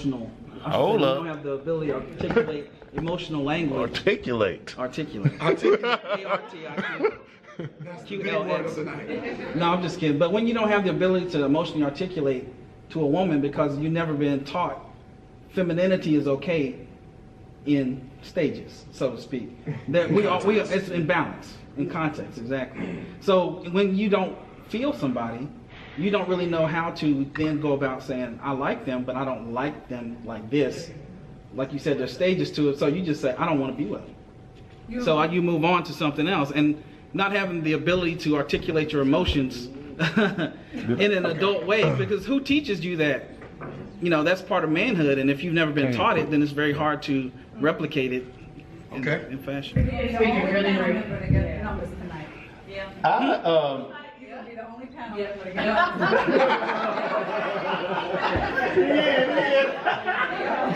emotional. Hold you up. don't have the ability to articulate emotional language. Articulate. Articulate. A-R-T-I-Q-L-X. No, I'm just kidding. But when you don't have the ability to emotionally articulate to a woman because you've never been taught femininity is okay in stages, so to speak. That it's in balance, in context, exactly. So when you don't feel somebody, you don't really know how to then go about saying, I like them, but I don't like them like this. Like you said, there's stages to it, so you just say, I don't want to be with them. So you move on to something else, and not having the ability to articulate your emotions in an adult way, because who teaches you that? You know, that's part of manhood, and if you've never been taught it, then it's very hard to replicate it in fashion.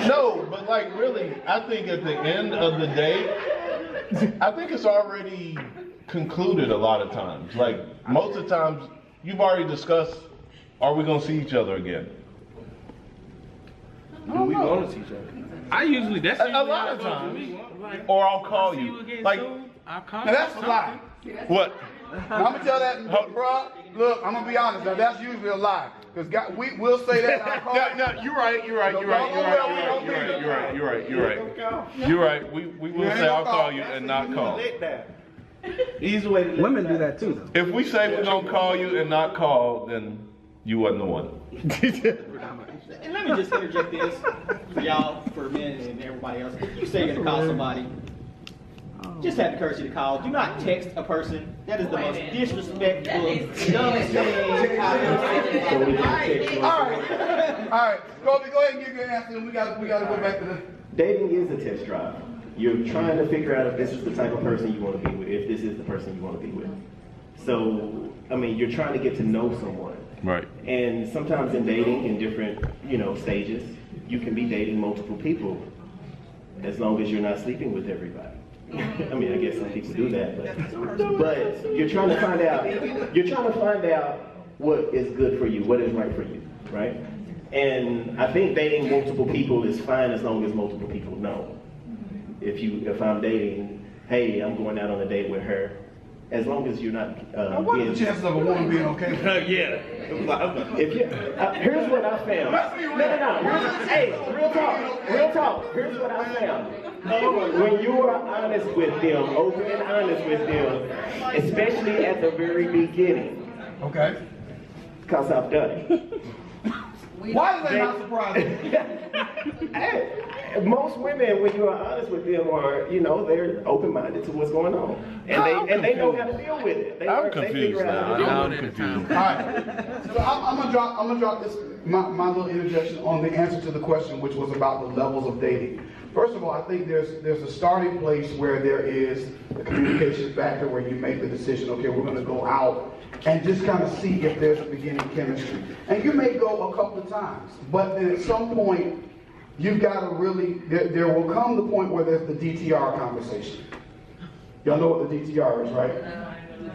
No, but like really, I think at the end of the day, I think it's already concluded a lot of times. Like most of the times, you've already discussed, are we gonna see each other again? Do we want to see each other? I usually, that's A lot of times. Or I'll call you. Like, I'll call Now that's a lie. what? I'm gonna tell that, bro. Look, I'm gonna be honest. Now that's usually a lie, cause we will say that. I'll call you. No, you're right. You're right. We will say I'll call you and not call. Easy way to Women do that too, though. If we say we're gonna call you and not call, then you wasn't the one. And let me just interject this for y'all, for men and everybody else. If you say you're gonna call somebody, just have the courtesy to call. Do not text a person. That is the most disrespectful, dumbest thing I've ever seen. All right. Kobe, go ahead and give your answer, and we gotta go back to this. Dating is a test drive. You're trying to figure out if this is the type of person you want to be with, if this is the person you want to be with. So, I mean, you're trying to get to know someone. Right. And sometimes in dating, in different, stages, you can be dating multiple people as long as you're not sleeping with everybody. I mean, I guess some people do that, but you're trying to find out what is good for you, what is right for you, right? And I think dating multiple people is fine as long as multiple people know. If I'm dating, hey, I'm going out on a date with her, as long as you're not What are the chances of a woman being okay? Here's what I found. Hey, real talk. Here's what I found. When you are honest with them, open and honest with them, especially at the very beginning. Okay. Because I've done it. Why is that not surprising? Most women, when you are honest with them, are they're open-minded to what's going on, and they know how to deal with it. I'm confused now. I'm confused. All right. So I'm gonna drop this my little interjection on the answer to the question, which was about the levels of dating. First of all, I think there's a starting place where there is the communication factor where you make the decision. Okay, we're going to go out and just kind of see if there's a beginning chemistry. And you may go a couple of times, but then at some point, you've got to really, there will come the point where there's the DTR conversation. Y'all know what the DTR is, right?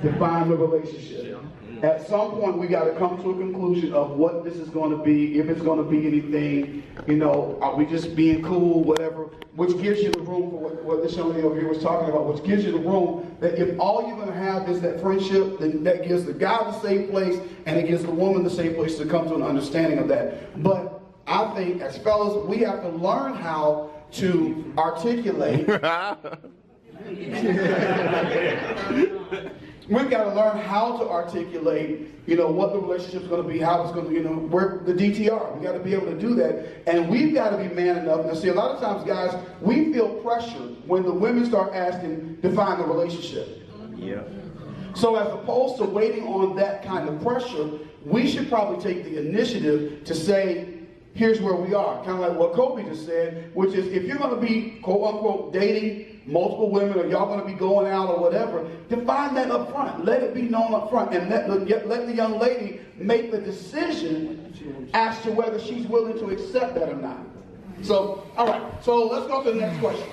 Define the relationship. At some point, we got to come to a conclusion of what this is going to be, if it's going to be anything, are we just being cool, whatever, which gives you the room for what this young lady over here was talking about, which gives you the room that if all you're going to have is that friendship, then that gives the guy the safe place, and it gives the woman the safe place to come to an understanding of that. But I think, as fellas, we have to learn how to articulate. We've got to learn how to articulate, what the relationship's going to be, how it's going to, where the DTR. We got to be able to do that, and we've got to be man enough. Now, see, a lot of times, guys, we feel pressure when the women start asking, define the relationship. Yeah. So, as opposed to waiting on that kind of pressure, we should probably take the initiative to say, here's where we are. Kind of like what Kobe just said, which is if you're going to be, quote unquote, dating multiple women, or y'all going to be going out or whatever, define that up front. Let it be known up front, and let the young lady make the decision as to whether she's willing to accept that or not. So, all right, so let's go to the next question.